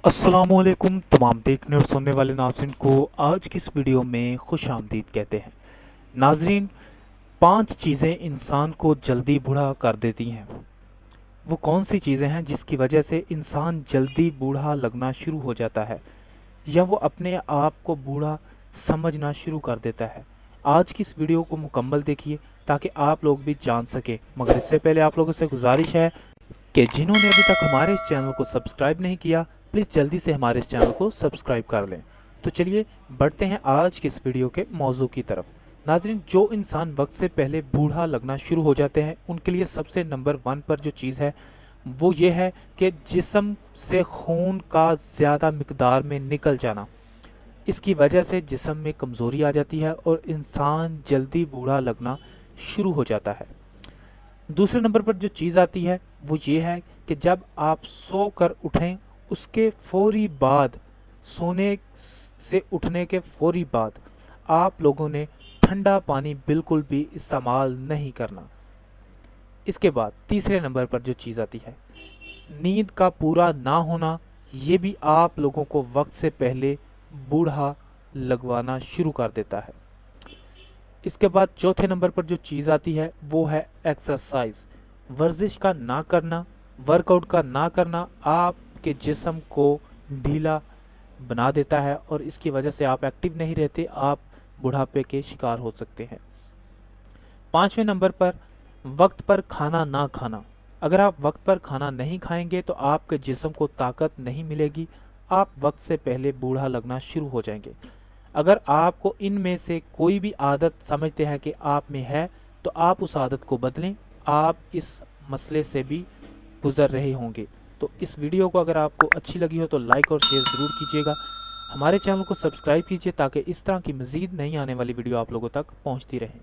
अस्सलामुअलैकुम तमाम देखने और सुनने वाले नाज़रीन को आज की इस वीडियो में खुश आमदीद कहते हैं। नाज़रीन, 5 चीज़ें इंसान को जल्दी बूढ़ा कर देती हैं। वो कौन सी चीज़ें हैं जिसकी वजह से इंसान जल्दी बूढ़ा लगना शुरू हो जाता है या वो अपने आप को बूढ़ा समझना शुरू कर देता है। आज की इस वीडियो को मुकम्मल देखिए ताकि आप लोग भी जान सके। मगर इससे पहले आप लोगों से गुजारिश है कि जिन्होंने अभी तक हमारे इस चैनल को सब्सक्राइब नहीं किया, प्लीज़ जल्दी से हमारे इस चैनल को सब्सक्राइब कर लें। तो चलिए बढ़ते हैं आज की इस वीडियो के मौजू की तरफ। नाज़रीन, जो इंसान वक्त से पहले बूढ़ा लगना शुरू हो जाते हैं उनके लिए सबसे नंबर 1 पर जो चीज़ है वो ये है कि जिस्म से खून का ज़्यादा मिकदार में निकल जाना। इसकी वजह से जिस्म में कमज़ोरी आ जाती है और इंसान जल्दी बूढ़ा लगना शुरू हो जाता है। दूसरे नंबर पर जो चीज़ आती है वो ये है कि जब आप सो कर उठें उसके फौरी बाद, सोने से उठने के फौरी बाद आप लोगों ने ठंडा पानी बिल्कुल भी इस्तेमाल नहीं करना। इसके बाद तीसरे नंबर पर जो चीज़ आती है, नींद का पूरा ना होना, ये भी आप लोगों को वक्त से पहले बूढ़ा लगवाना शुरू कर देता है। इसके बाद चौथे नंबर पर जो चीज़ आती है वो है एक्सरसाइज। वर्जिश का ना करना, वर्कआउट का ना करना आपके जिस्म को ढीला बना देता है और इसकी वजह से आप एक्टिव नहीं रहते, आप बुढ़ापे के शिकार हो सकते हैं। पांचवें नंबर पर वक्त पर खाना ना खाना। अगर आप वक्त पर खाना नहीं खाएंगे तो आपके जिस्म को ताकत नहीं मिलेगी, आप वक्त से पहले बूढ़ा लगना शुरू हो जाएंगे। अगर आपको इनमें से कोई भी आदत समझते हैं कि आप में है तो आप उस आदत को बदलें, आप इस मसले से भी गुजर रहे होंगे। तो इस वीडियो को अगर आपको अच्छी लगी हो तो लाइक और शेयर ज़रूर कीजिएगा। हमारे चैनल को सब्सक्राइब कीजिए ताकि इस तरह की मज़ीद नई आने वाली वीडियो आप लोगों तक पहुंचती रहे।